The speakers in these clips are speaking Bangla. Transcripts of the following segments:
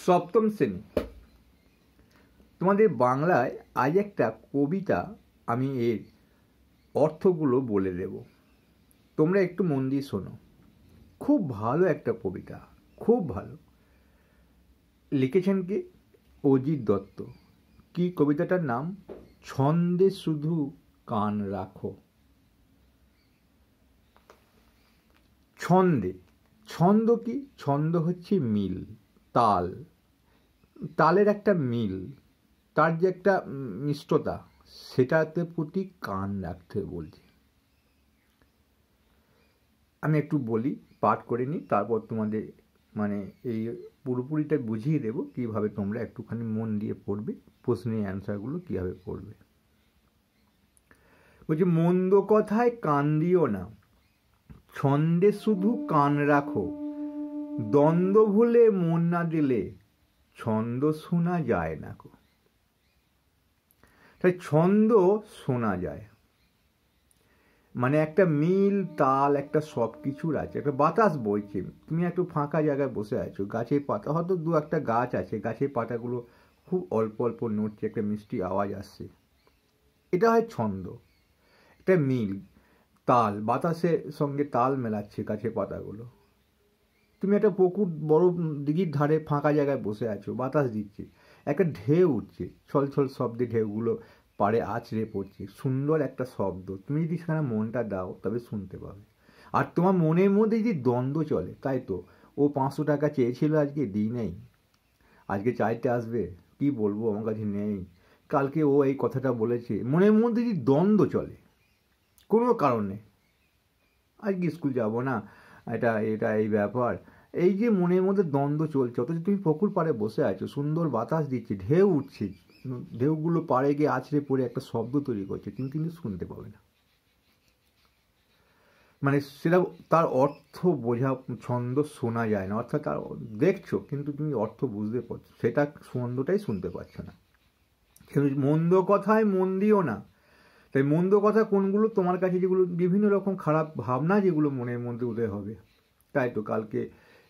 সপ্তম শ্রেণী। তোমাদের বাংলায় আজ একটা কবিতা, আমি এর অর্থগুলো বলে দেব, তোমরা একটু মন দিয়ে শোনো। খুব ভালো একটা কবিতা, খুব ভালো। লিখেছেন কি? অজিত দত্ত। কি কবিতাটার নাম? ছন্দে শুধু কান রাখো। ছন্দে, ছন্দ কি? ছন্দ হচ্ছে মিল, তাল, তালের একটা মিল, তার যে একটা মিষ্টতা, সেটাতে প্রতি কান রাখতে বলছে। আমি একটু বলি, পাঠ করে নিই, তারপর তোমাদের এই পুরোপুরিটা বুঝিয়ে দেব কিভাবে তোমরা একটুখানি মন দিয়ে পড়বে, প্রশ্নের অ্যান্সারগুলো কিভাবে পড়বে। বলছে, মন্দ কথায় কান দিও না, ছন্দে শুধু কান রাখো, দ্বন্দ্ব ভুলে মন না দিলে ছন্দ শোনা যায় না গো। তাই ছন্দ শোনা যায়, মানে একটা মিল, তাল, একটা সব কিছুর আছে, একটা বাতাস বইছে। তুমি একটু ফাঁকা জায়গায় বসে আছো, গাছের পাতা, হয়তো দু একটা গাছ আছে, গাছের পাতাগুলো খুব অল্প অল্প নড়ছে, একটা মিষ্টি আওয়াজ আসছে, এটা হয় ছন্দ। একটা মিল, তাল, বাতাসের সঙ্গে তাল মেলাচ্ছে গাছের পাতাগুলো। তুমি একটা পুকুর, বড় দিঘির ধারে ফাঁকা জায়গায় বসে আছো, বাতাস দিচ্ছে, একটা ঢেউ উঠছে, ছল ছল শব্দে ঢেউগুলো পাড়ে আছড়ে পড়ছে, সুন্দর একটা শব্দ। তুমি যদি সেখানে মনটা দাও তবে শুনতে পাবে। আর তোমার মনের মধ্যে যদি দ্বন্দ্ব চলে, তাই তো ও 500 টাকা চেয়েছিল, আজকে দিই নেই, আজকে চাইতে আসবে, কি বলবো, আমার কাছে নেই, কালকে ও এই কথাটা বলেছে, মনের মধ্যে যদি দ্বন্দ্ব চলে কোনো কারণে, আজকে স্কুল যাব না, এটা এটা এই ব্যাপার, এই যে মনের মধ্যে দ্বন্দ্ব চলছে, অথচ তুমি পুকুর পাড়ে বসে আছো, সুন্দর বাতাস দিচ্ছে, ঢেউ উঠছে, ঢেউগুলো পাড়ে গিয়ে আছড়ে পড়ে একটা শব্দ তৈরি করছে, তুমি কিন্তু শুনতে পাবে না। মানে সেটা তার অর্থ বোঝা, ছন্দ শোনা যায় না, অর্থাৎ তার দেখছো কিন্তু তুমি অর্থ বুঝতে পারছো, সেটা ছন্দটাই শুনতে পাচ্ছ না। কিন্তু মন্দ কথায় মন দিও না। তাই মন্দ কথা কোনগুলো? তোমার কাছে যেগুলো বিভিন্ন রকম খারাপ ভাবনা যেগুলো মনের মধ্যে উদয় হবে, তাই তো কালকে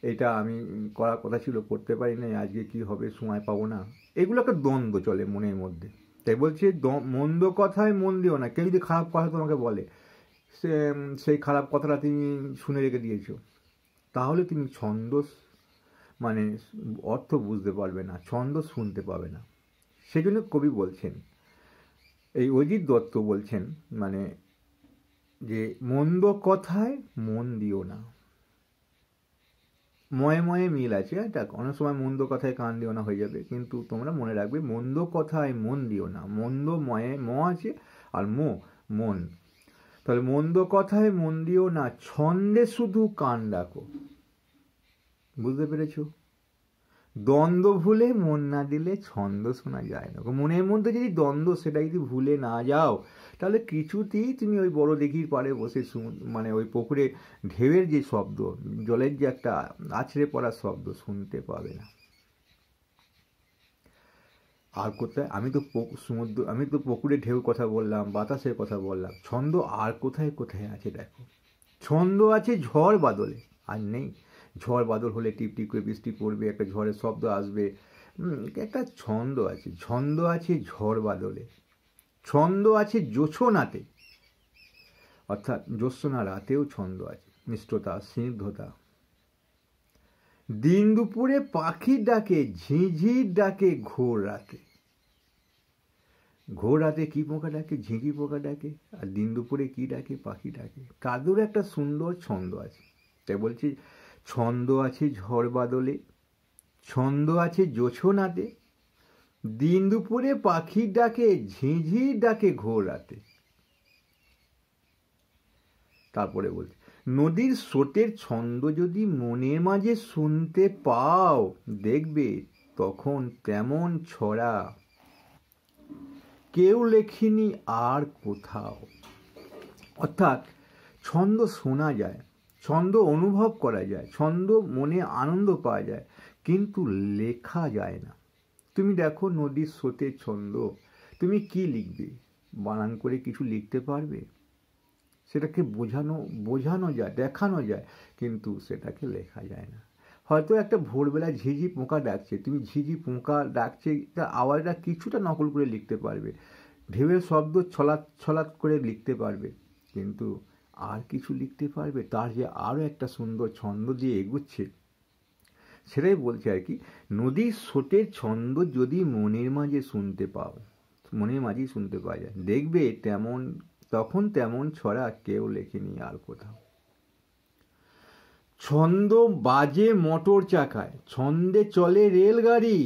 এটা আমি করার কথা ছিল, করতে পারি না, আজকে কি হবে, সময় পাবো না, এগুলো একটা দ্বন্দ্ব চলে মনের মধ্যে। তাই বলছে মন্দ কথায় মন দিও না। কেউ যদি খারাপ কথা তোমাকে বলে, সেই খারাপ কথাটা তুমি শুনে রেখে দিয়েছো, তাহলে তুমি ছন্দ অর্থ বুঝতে পারবে না, ছন্দ শুনতে পাবে না। সেই জন্য কবি বলছেন, এই অজিত দত্ত বলছেন, যে মন্দ কথায় মন দিও না। ময়ে ময়ে মিল আছে, এটা অনেক সময় মন্দ কথায় কান দিও না হয়ে যাবে, কিন্তু তোমরা মনে রাখবে মন্দ কথায় মন দিও না। মন্দ ময়ে ম আছে, আর মন, তাহলে মন্দ কথায় মন দিও না, ছন্দে শুধু কান রাখো। বুঝতে পেরেছো? দ্বন্দ্ব ভুলে মন না দিলে ছন্দ শোনা যায় না। মনের মধ্যে যদি দ্বন্দ্ব, সেটা যদি ভুলে না যাও, তাহলে কিছুতেই তুমি ওই বড় দিঘির পাড়ে বসে ওই পুকুরে ঢেউয়ের যে শব্দ, জলের যে একটা আছড়ে পড়ার শব্দ শুনতে পাবে না। আর কোথায়? আমি তো পুকুরে ঢেউ কথা বললাম, বাতাসের কথা বললাম, ছন্দ আর কোথায় কোথায় আছে দেখো। ছন্দ আছে ঝড় বাদলে, আর নেই। ঝড় বাদল হলে টিপটিপ করে বৃষ্টি পড়বে, একটা ঝড়ের শব্দ আসবে, একটা ছন্দ আছে। ছন্দ আছে ঝড় বাদলে, ছন্দ আছে জোছনাতে, অর্থাৎ জ্যোৎস্না রাতেও ছন্দ আছে, মিষ্টতা, স্নিগ্ধতা। দিন দুপুরে পাখির ডাকে, ঝিঁঝির ডাকে ঘোর রাতে। ঘোর রাতে কি পোকা ডাকে? ঝিঁঝি পোকা ডাকে। আর দিন দুপুরে কি ডাকে? পাখি ডাকে। তাদের একটা সুন্দর ছন্দ আছে। তাই বলছি, ছন্দ আছে ঝড় বাদলে, ছন্দ আছে জোছনাতে, দিন দুপুরে পাখির ডাকে, ঝিঁঝির ডাকে ঘোর রাতে। তারপরে বলছি, নদীর স্রোতের ছন্দ যদি মনের মাঝে শুনতে পাও, দেখবে তখন তেমন ছড়া কেউ লেখেনি আর কোথাও। অর্থাৎ ছন্দ শোনা যায়, ছন্দ অনুভব করা যায়, ছন্দ মনে আনন্দ পাওয়া যায়, কিন্তু লেখা যায় না। তুমি দেখো নদীর স্রোতের ছন্দ, তুমি কি লিখবে? বানান করে কিছু লিখতে পারবে? সেটাকে বোঝানো যায়, দেখানো যায়, কিন্তু সেটাকে লেখা যায় না। হয়তো একটা ভোরবেলা ঝিঝি পোকা ডাকছে, তুমি ঝিঝি পোকা ডাকছে তার আওয়াজটা কিছুটা নকল করে লিখতে পারবে, ঢেউয়ের শব্দ ছলাৎ ছলাৎ করে লিখতে পারবে, কিন্তু আর কিছু লিখতে পারবে? তার যে আরও একটা সুন্দর ছন্দ দিয়ে এগুচ্ছে, সেটাই বলছে আর কি। নদীর স্রোতের ছন্দ যদি মনের মাঝে শুনতে পাও, মনের মাঝেই শুনতে পাওয়া যায়, দেখবে তেমন তখন তেমন ছড়া কেউ লেখেনি আর কোথাও। ছন্দ বাজে মোটর চাকায়, ছন্দে চলে রেলগাড়ি,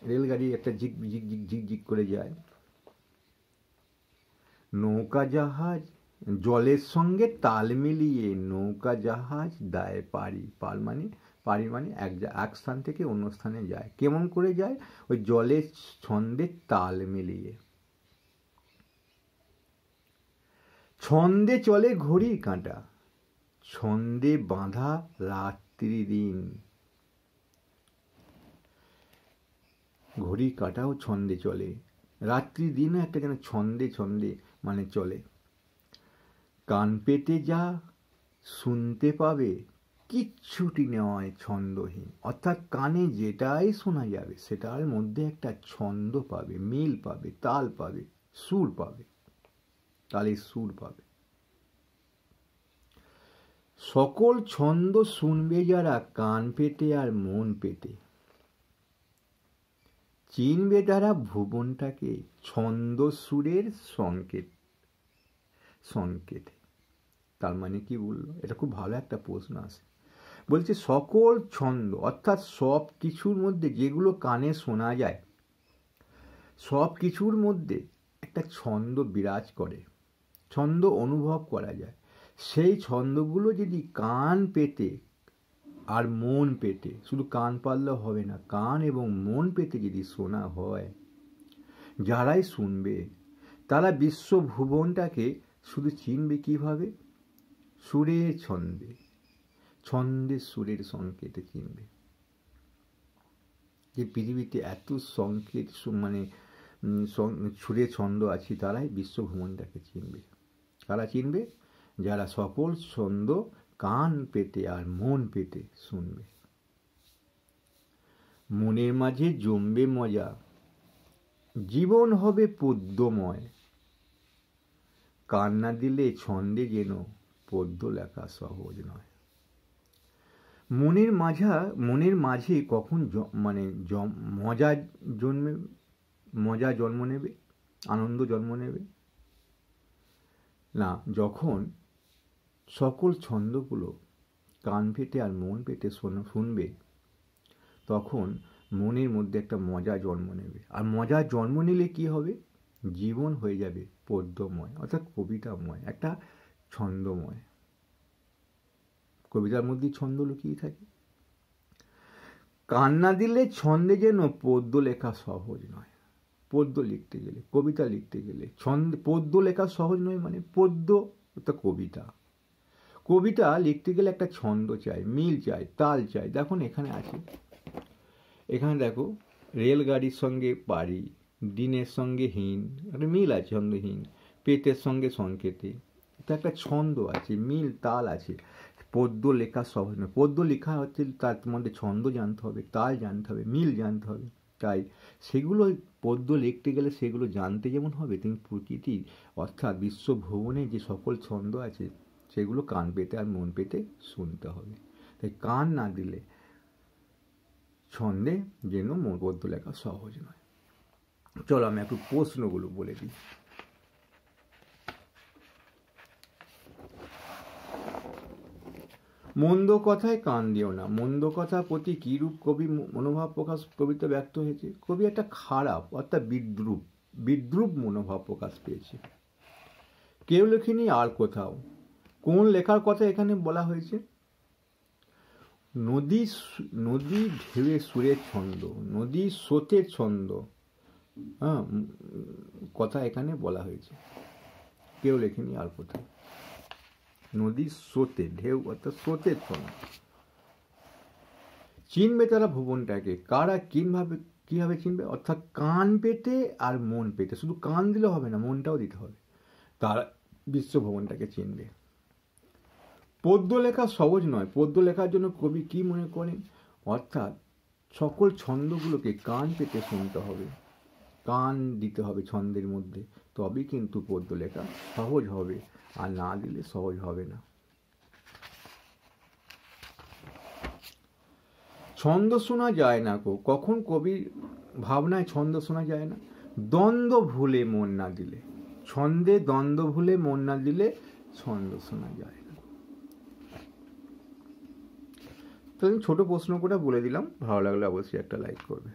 রেলগাড়ি একটা ঝিক ঝিক ঝিক ঝিক ঝিক করে যায়। নৌকা জাহাজ জলের সঙ্গে তাল মিলিয়ে নৌকা জাহাজ দায় পারি, পারি মানে এক স্থান থেকে অন্য স্থানে যায়। কেমন করে যায়? ওই জলের ছন্দে তাল মিলিয়ে। ছন্দে চলে ঘড়ির কাঁটা, ছন্দে বাঁধা রাত্রি দিন। ঘড়ির কাঁটাও ছন্দে চলে, রাত্রি দিনও একটা যেন ছন্দে ছন্দে মানে চলে। কান পেতে যা শুনতে পাবে কিচ্ছুটি নয় ছন্দহীন, অর্থাৎ কানে যেটাই শোনা যাবে সেটার মধ্যে একটা ছন্দ পাবে, মিল পাবে, তাল পাবে, সুর পাবে, তালের সুর পাবে। সকল ছন্দ শুনবে যারা কান পেতে আর মন পেতে, চিনবে তারা ভুবনটাকে ছন্দ সুরের সংকেতে। তার মানে কি বললো? এটা খুব ভালো একটা প্রশ্ন আসে। বলছে সকল ছন্দ, অর্থাৎ সব কিছুর মধ্যে যেগুলো কানে শোনা যায়, সব কিছুর মধ্যে একটা ছন্দ বিরাজ করে, ছন্দ অনুভব করা যায়। সেই ছন্দগুলো যদি কান পেতে আর মন পেতে, শুধু কান পারলে হবে না, কান এবং মন পেতে যদি শোনা হয়, যারাই শুনবে তারা বিশ্বভুবনটাকে শুধু চিনবে কিভাবে? সুরের ছন্দে, ছন্দের সুরের সংকেতে চিনবে। যে পৃথিবীতে এত সংকেত মানে সুরের ছন্দ আছে, তারাই বিশ্বভ্রমণটাকে চিনবে। কারা চিনবে? যারা সকল ছন্দ কান পেতে আর মন পেতে শুনবে। মনের মাঝে জমবে মজা, জীবন হবে পদ্যময়, কান্না দিলে ছন্দে যেন পদ্য লেখা সহজ নয়। মনের মাঝে কখন মানে মজা জন্ম নেবে, আনন্দ জন্ম নেবে না, যখন সকল ছন্দগুলো কান পেতে আর মন পেতে শুনবে, তখন মনের মধ্যে একটা মজা জন্ম নেবে। আর মজা জন্ম নিলে কি হবে? জীবন হয়ে যাবে পদ্যময়, অর্থাৎ কবিতাময়, একটা ছন্দময়। কবিতার মধ্যে ছন্দ লুকিয়ে থাকে। কান্না দিলে ছন্দে যেন পদ্য লেখা সহজ নয়। পদ্য লিখতে গেলে, কবিতা লিখতে গেলে পদ্য লেখা সহজ নয়, মানে পদ্য অর্থাৎ কবিতা, কবিতা লিখতে গেলে একটা ছন্দ চাই, মিল চাই, তাল চাই। দেখুন এখানে আছে, এখানে দেখো রেলগাড়ির সঙ্গে পারি, দিনের সঙ্গে হীন, একটা মিল আছে, ছন্দহীন, পেতের সঙ্গে সংকেতে, তো একটা ছন্দ আছে, মিল তাল আছে। পদ্য লেখা সহজ নয়। পদ্য লেখা হচ্ছে তার মধ্যে ছন্দ জানতে হবে, তাল জানতে হবে, মিল জানতে হবে। তাই সেগুলো পদ্য লিখতে গেলে সেগুলো জানতে যেমন হবে, তেমনি প্রকৃতির অর্থাৎ বিশ্বভুবনে যে সকল ছন্দ আছে সেগুলো কান পেতে আর মন পেতে শুনতে হবে। তাই কান না দিলে ছন্দে যেন পদ্য লেখা সহজ নয়। চলো আমি একটু প্রশ্নগুলো বলে দিই। মন্দ কথায় কান দিও না, মন্দ কথার প্রতি কিরূপ কবি মনোভাব প্রকাশ কবিতা ব্যক্ত হয়েছে? কবি একটা খারাপ অর্থাৎ বিদ্রুপ মনোভাব প্রকাশ পেয়েছে। কেউ লেখেনি আর কোথাও। কোন লেখার কথা এখানে বলা হয়েছে? নদী ঢেউয়ে সুরের ছন্দ, নদী স্রোতের ছন্দ, কথা এখানে বলা হয়েছে। কেউ লেখেনি আর কোথাও। নদীর স্রোতে, ঢেউ অর্থাৎ স্রোতের ছন্দ। চিনবে তারা ভুবনটাকে, কারা কিভাবে চিনবে? অর্থাৎ কান পেতে আর মন পেতে, শুধু কান দিলে হবে না, মনটাও দিতে হবে, তারা বিশ্বভুবনটাকে চিনবে। পদ্য লেখা সহজ নয়। পদ্য লেখার জন্য কবি কি মনে করেন? অর্থাৎ সকল ছন্দগুলোকে কান পেতে শুনতে হবে, কান দিতে হবে ছন্দের মধ্যে, তবেই কিন্তু পদ্য লেখা সহজ হবে, আর না দিলে সহজ হবে না। ছন্দ শোনা যায় না গো, কখন কবির ভাবনায় ছন্দ শোনা যায় না? দ্বন্দ্ব ভুলে মন না দিলে, ছন্দে দ্বন্দ্ব ভুলে মন না দিলে ছন্দ শোনা যায় না। তো ছোট প্রশ্ন করে বলে দিলাম, ভালো লাগলে অবশ্যই একটা লাইক করবে।